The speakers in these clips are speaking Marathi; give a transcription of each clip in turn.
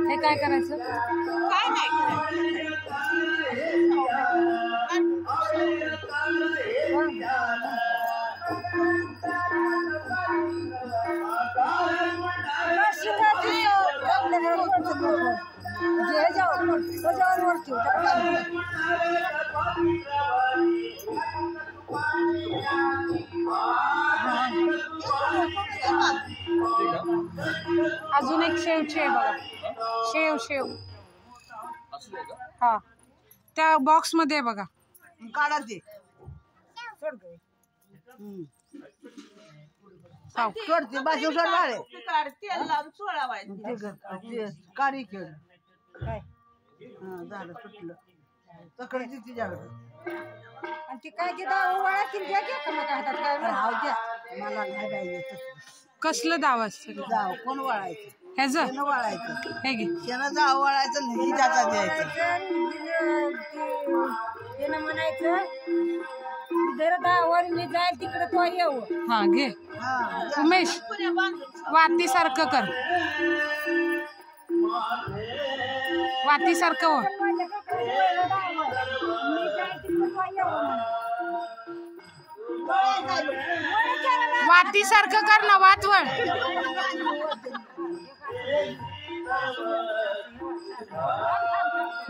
हे काय करायचं? काय नाही अजून एक शेवची आहे बघा. शेव हा त्या बॉक्स मध्ये आहे बघा. काढा ते सोडते बाजू सोडवाळे तेल लावून सोडावायचं काढी खेळ काय झालं सुटलं तकडे तिच्याकडे आणि ती काय ती वळातील घ्या की हातात काय राहू द्या मला नाही पाहिजे कसलं दाव असतं? जाव कोण वळायचं ह्याचं वळायचं हे घे. शेणं जाव वळायचं नाही त्याचा द्यायचं म्हणायचं जर दावर मी जाईल तिकडे तो येऊ. हा घे उमेश वाती सारखं कर वाती सारखं हो. वाती सारखं कर ना वातवळ.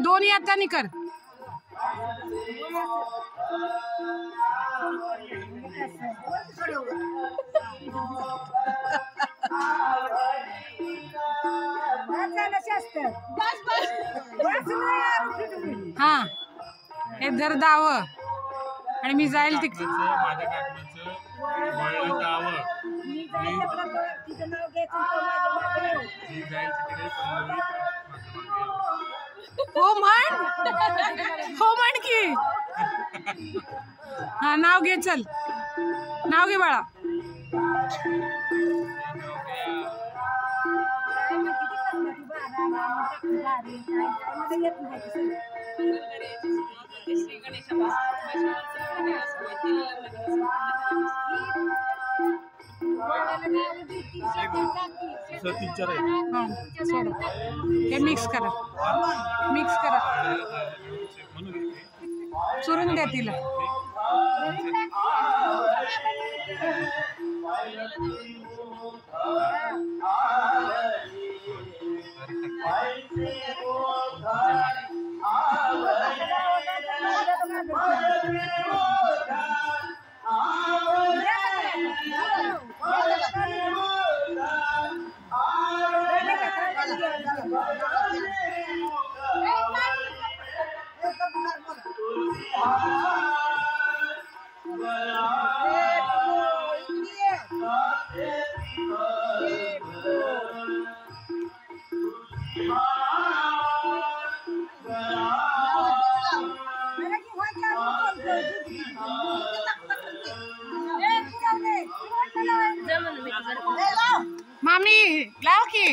दोन्ही हातांनी कर. हा हे धर दाव आणि मी जाईल तिकडे. माझ्या काकणीचं वळलं जावं मी जाईल तिकडे हो म्हण हो म्हण की. हा नाव घे चल नाव घे बाळा. हे मिक्स करा चुरून द्या तिला. मामी लाव की.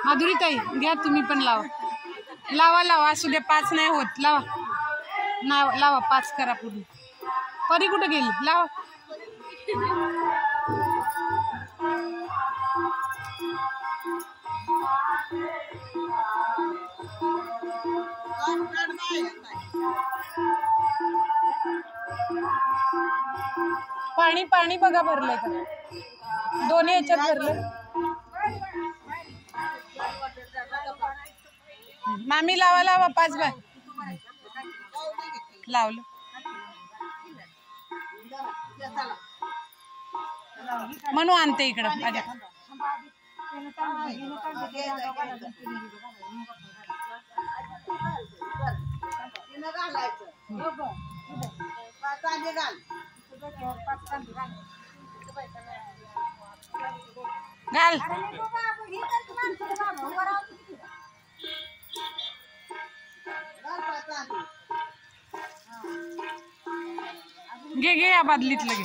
माधुरी ताई घ्या तुम्ही पण लावा लावा लावा असू दे. 5 नाही होत लावा लावा 5 करा पूर्ण. परी कुठे गेली? लावा. पाणी पाणी बघा भरलंय का? दोन्ही ह्याच्यात भरलं. मामी लावा लावा 5 बार लावलं. म्हणू आणते इकडं आधी. तिनं घालायचं पाच अंडे घाल. घाल. घाल पाच अंडे. घे घे या बादलीतलं घे.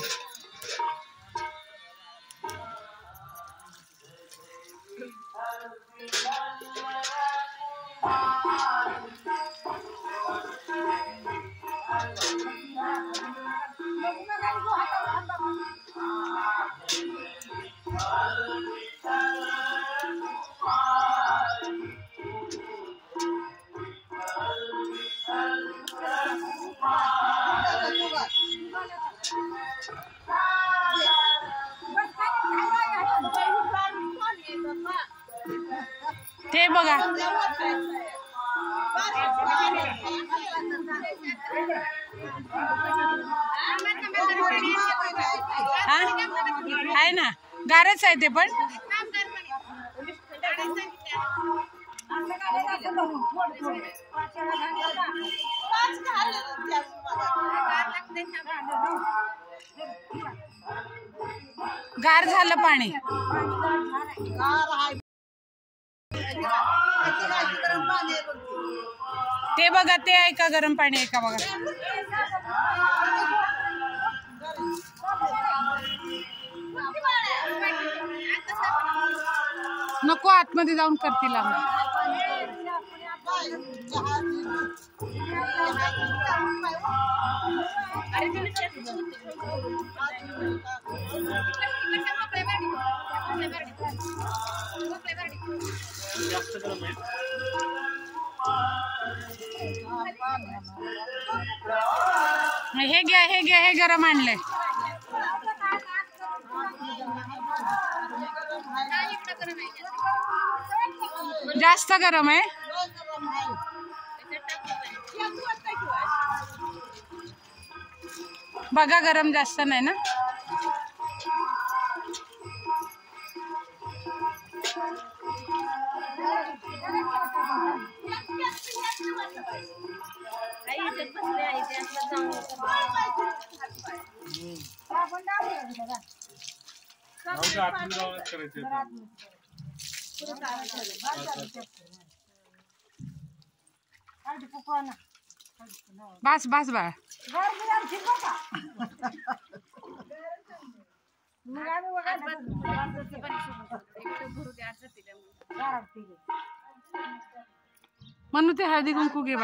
ते बघा हा आहे ना, गारच आहे ते पण. गार झालं पाणी. ते बघा, ते आहे का गरम पाणी आहे का बघा. नको, आतमध्ये जाऊन करतील आम्ही. जास्त गरम आहे. हे घ्या, हे घ्या, हे गरम आणलंय. जास्त गरम आहे. बघा, गरम जास्त नाही ना. आतमध्ये जाऊनच करायचं. बस बस बाळा. म्हणून ते हळदी कुंकू घे.